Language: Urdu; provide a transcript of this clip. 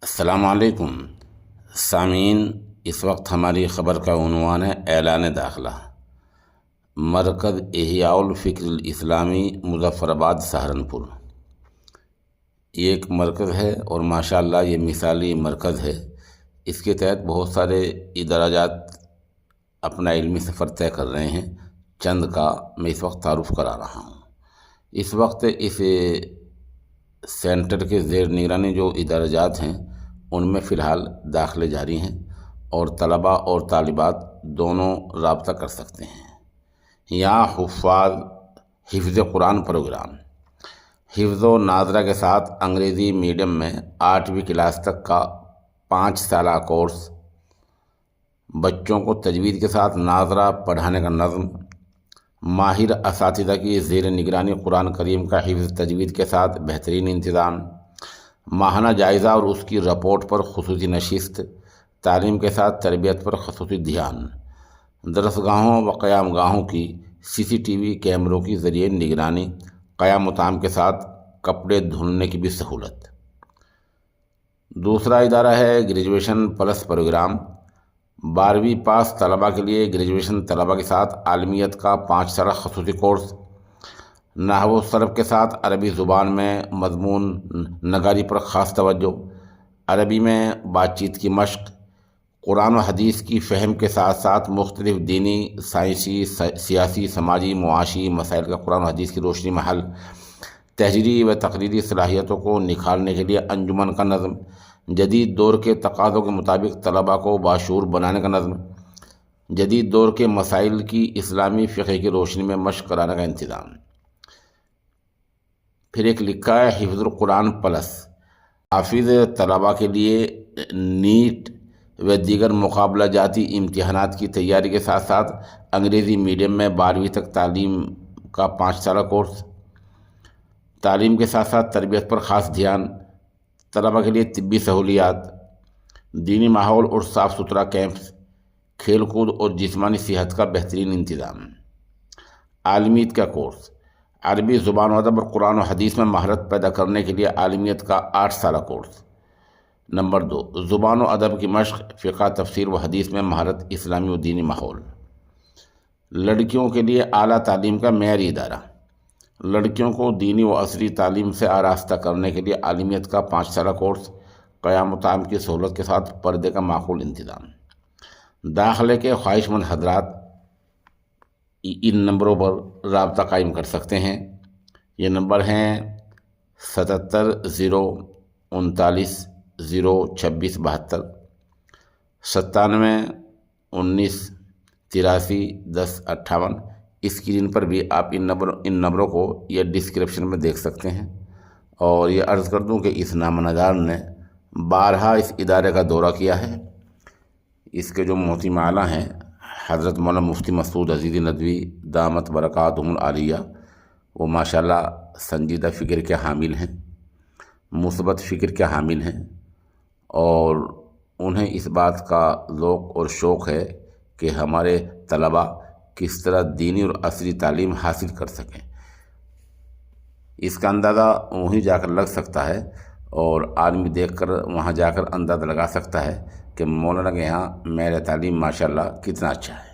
السلام علیکم سامعین، اس وقت ہماری خبر کا عنوان ہے اعلان داخلہ۔ مرکز احیاء الفکر الاسلامی مظفر آباد سہارنپور یہ ایک مرکز ہے اور ماشاءاللہ یہ مثالی مرکز ہے۔ اس کے تحت بہت سارے ادارہ جات اپنا علمی سفر طے کر رہے ہیں۔ چند کا میں اس وقت تعارف کرا رہا ہوں۔ اس وقت اس سینٹر کے زیر نگرانی جو ادارہ جات ہیں ان میں فی الحال داخلے جاری ہیں اور طلباء اور طالبات دونوں رابطہ کر سکتے ہیں۔ یہاں حفاظ حفظ قرآن پروگرام حفظ و ناظرہ کے ساتھ انگریزی میڈیم میں 8ویں کلاس تک کا 5 سالہ کورس، بچوں کو تجوید کے ساتھ ناظرہ پڑھانے کا نظم، ماہر اساتذہ کی زیر نگرانی قرآن کریم کا حفظ تجوید کے ساتھ بہترین انتظام، ماہانہ جائزہ اور اس کی رپورٹ پر خصوصی نشست، تعلیم کے ساتھ تربیت پر خصوصی دھیان، درس گاہوں و قیام گاہوں کی CCTV کیمروں کی ذریعے نگرانی، قیام و طعام کے ساتھ کپڑے دھلنے کی بھی سہولت۔ دوسرا ادارہ ہے گریجویشن پلس پروگرام۔ 12ویں پاس طلباء کے لیے گریجویشن طلباء کے ساتھ عالمیت کا 5 سالہ خصوصی کورس، نحو و صرف کے ساتھ عربی زبان میں مضمون نگاری پر خاص توجہ، عربی میں بات چیت کی مشق، قرآن و حدیث کی فہم کے ساتھ ساتھ مختلف دینی، سائنسی، سیاسی، سماجی، معاشی مسائل کا قرآن و حدیث کی روشنی میں حل، تحریری و تقریری صلاحیتوں کو نکھارنے کے لیے انجمن کا نظم، جدید دور کے تقاضوں کے مطابق طلباء کو باشعور بنانے کا نظم، جدید دور کے مسائل کی اسلامی فقہ کی روشنی میں مشق کرانے کا انتظام۔ پھر ایک لکھا ہے حفظ القرآن پلس، حافظ طلباء کے لیے نیٹ و دیگر مقابلہ جاتی امتحانات کی تیاری کے ساتھ ساتھ انگریزی میڈیم میں 12ویں تک تعلیم کا 5 سالہ کورس، تعلیم کے ساتھ ساتھ تربیت پر خاص دھیان، طلباء کے لیے طبی سہولیات، دینی ماحول اور صاف ستھرا کیمپس، کھیل کود اور جسمانی صحت کا بہترین انتظام۔ عالمیت کا کورس، عربی زبان و ادب اور قرآن و حدیث میں مہارت پیدا کرنے کے لیے عالمیت کا 8 سالہ کورس۔ نمبر 2، زبان و ادب کی مشق، فقہ، تفسیر و حدیث میں مہارت، اسلامی و دینی ماحول۔ لڑکیوں کے لیے اعلیٰ تعلیم کا معیاری ادارہ، لڑکیوں کو دینی و عصری تعلیم سے آراستہ کرنے کے لیے عالمیت کا 5 سالہ کورس، قیام و طعام کی سہولت کے ساتھ پردے کا معقول انتظام۔ داخلے کے خواہش مند حضرات ان نمبروں پر رابطہ قائم کر سکتے ہیں۔ یہ نمبر ہیں 77 039 026 72، 97 19 83 10 58۔ اسکرین پر بھی آپ ان نمبروں کو یہ ڈسکرپشن میں دیکھ سکتے ہیں۔ اور یہ عرض کر دوں کہ اس نامہ نگار نے بارہا اس ادارے کا دورہ کیا ہے۔ اس کے جو محتم اعلیٰ ہیں حضرت مولانا مفتی مسعود عزیزی ندوی دامت برکاتہم العالیہ، وہ ماشاءاللہ سنجیدہ فکر کے حامل ہیں، مثبت فکر کے حامل ہیں، اور انہیں اس بات کا ذوق اور شوق ہے کہ ہمارے طلباء کس طرح دینی اور عصری تعلیم حاصل کر سکیں۔ اس کا اندازہ وہیں جا کر لگ سکتا ہے اور آدمی دیکھ کر وہاں جا کر اندازہ لگا سکتا ہے کہ مولانا کے یہاں معیار تعلیم ماشاءاللہ کتنا اچھا ہے۔